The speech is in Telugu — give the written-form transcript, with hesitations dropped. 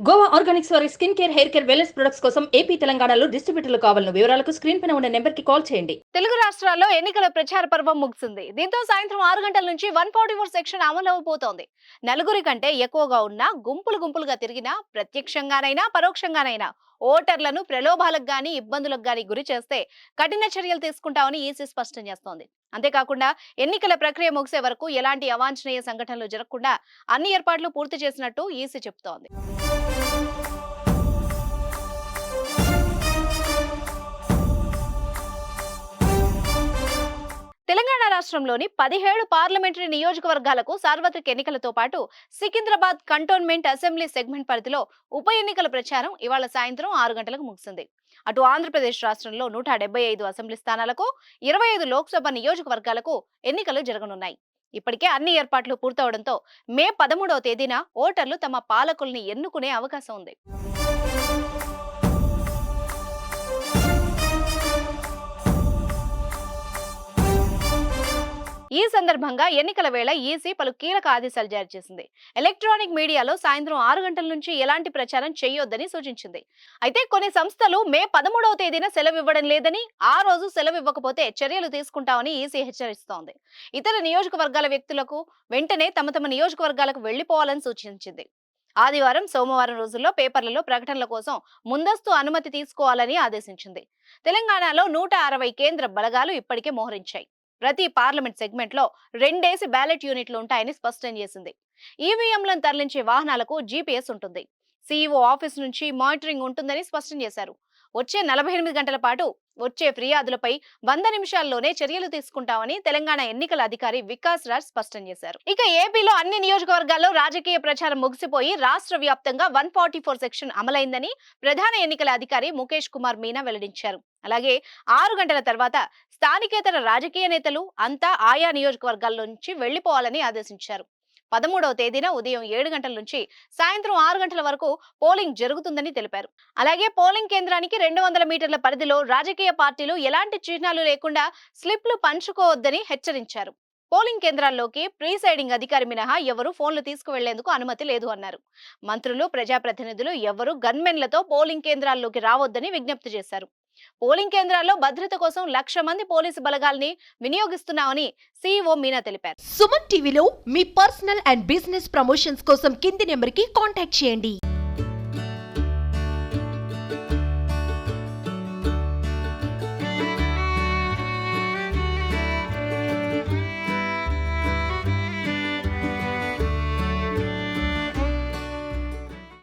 గోవా ఆర్గానిక్స్ వారి skin care, hair care, wellness products కోసం ఏపీ, తెలంగాణలో డిస్ట్రిబ్యూటర్లు కావాలన్న వివరాలకు స్క్రీన్ పైన ఉన్న నెంబర్ కి కాల్ చేయండి. తెలుగు రాష్ట్రాల్లో ఎన్నికల ప్రచార పర్వం ముగిసింది. దీంతో సాయంత్రం 6 గంటల నుంచి 144 సెక్షన్ అమలవబోతోంది. నలుగురి కంటే ఎక్కువగా ఉన్న గుంపులుగా తిరిగినా, ప్రత్యక్షంగానైనా పరోక్షంగానైనా ఓటర్లను ప్రలోభాలకు గాని, ఇబ్బందులకు గాని గురి చేస్తే కఠిన చర్యలు తీసుకుంటామని ఈసీ స్పష్టం చేస్తోంది. అంతేకాకుండా ఎన్నికల ప్రక్రియ ముగిసే వరకు ఎలాంటి అవాంఛనీయ సంఘటనలు జరగకుండా అన్ని ఏర్పాట్లు పూర్తి చేసినట్టు ఈసీ చెబుతోంది. తెలంగాణ రాష్ట్రంలోని 17 పార్లమెంటరీ నియోజకవర్గాలకు సార్వత్రిక ఎన్నికలతో పాటు సికింద్రాబాద్ కంటోన్మెంట్ అసెంబ్లీ సెగ్మెంట్ పరిధిలో ఉప ఎన్నికల ప్రచారం ఇవాళ సాయంత్రం 6 గంటలకు ముగిసింది. అటు ఆంధ్రప్రదేశ్ రాష్ట్రంలో 175 అసెంబ్లీ స్థానాలకు, 25 లోక్సభ నియోజకవర్గాలకు ఎన్నికలు జరగనున్నాయి. ఇప్పటికే అన్ని ఏర్పాట్లు పూర్తవడంతో మే 13వ తేదీన ఓటర్లు తమ పాలకుల్ని ఎన్నుకునే అవకాశం ఉంది. ఈ సందర్భంగా ఎన్నికల వేళ ఈసీ పలు కీలక ఆదేశాలు జారీ చేసింది. ఎలక్ట్రానిక్ మీడియాలో సాయంత్రం 6 గంటల నుంచి ఎలాంటి ప్రచారం చేయొద్దని సూచించింది. అయితే కొన్ని సంస్థలు మే 13వ తేదీన సెలవు ఇవ్వడం లేదని, ఆ రోజు సెలవు ఇవ్వకపోతే చర్యలు తీసుకుంటామని ఈసీ హెచ్చరిస్తోంది. ఇతర నియోజకవర్గాల వ్యక్తులకు వెంటనే తమ నియోజకవర్గాలకు వెళ్లిపోవాలని సూచించింది. ఆదివారం, సోమవారం రోజుల్లో పేపర్లలో ప్రకటనల కోసం ముందస్తు అనుమతి తీసుకోవాలని ఆదేశించింది. తెలంగాణలో 160 కేంద్ర బలగాలు ఇప్పటికే మోహరించాయి. ప్రతి పార్లమెంట్ సెగ్మెంట్ లో 2 బ్యాలెట్ యూనిట్లు ఉంటాయని స్పష్టం చేసింది. ఈవీఎంలను తరలించే వాహనాలకు జీపీఎస్ ఉంటుంది. సీఈఓ ఆఫీస్ నుంచి మానిటరింగ్ ఉంటుందని స్పష్టం చేశారు. వచ్చే 48 గంటల పాటు వచ్చే ఫిర్యాదులపై 100 నిమిషాల్లోనే చర్యలు తీసుకుంటామని తెలంగాణ ఎన్నికల అధికారి వికాస్ రాజ్ స్పష్టం చేశారు. ఇక ఏపీలో అన్ని నియోజకవర్గాల్లో రాజకీయ ప్రచారం ముగిసిపోయి రాష్ట్ర వ్యాప్తంగా 144 సెక్షన్ అమలైందని ప్రధాన ఎన్నికల అధికారి ముఖేష్ కుమార్ మీనా వెల్లడించారు. అలాగే 6 గంటల తర్వాత స్థానికేతర రాజకీయ నేతలు అంతా ఆయా నియోజకవర్గాల నుంచి వెళ్లిపోవాలని ఆదేశించారు. 13వ తేదీన ఉదయం 7 గంటల నుంచి సాయంత్రం 6 గంటల వరకు పోలింగ్ జరుగుతుందని తెలిపారు. అలాగే పోలింగ్ కేంద్రానికి 200 మీటర్ల పరిధిలో రాజకీయ పార్టీలు ఎలాంటి చిహ్నాలు లేకుండా స్లిప్లు పంచుకోవద్దని హెచ్చరించారు. పోలింగ్ కేంద్రాల్లోకి ప్రీసైడింగ్ అధికారి మినహా ఎవరూ ఫోన్లు తీసుకువెళ్లేందుకు అనుమతి లేదు అన్నారు. మంత్రులు, ప్రజాప్రతినిధులు ఎవరూ గన్మెన్లతో పోలింగ్ కేంద్రాల్లోకి రావద్దని విజ్ఞప్తి చేశారు. పోలింగ్ కేంద్రాల్లో భద్రత కోసం 1,00,000 మంది పోలీసు బలగాల్ని వినియోగిస్తున్నామని సీఈఓ మీనా తెలిపారు. సుమన్ టీవీలో మీ పర్సనల్ అండ్ బిజినెస్ ప్రమోషన్స్ కోసం కింది నెంబర్కి కాంటాక్ట్ చేయండి.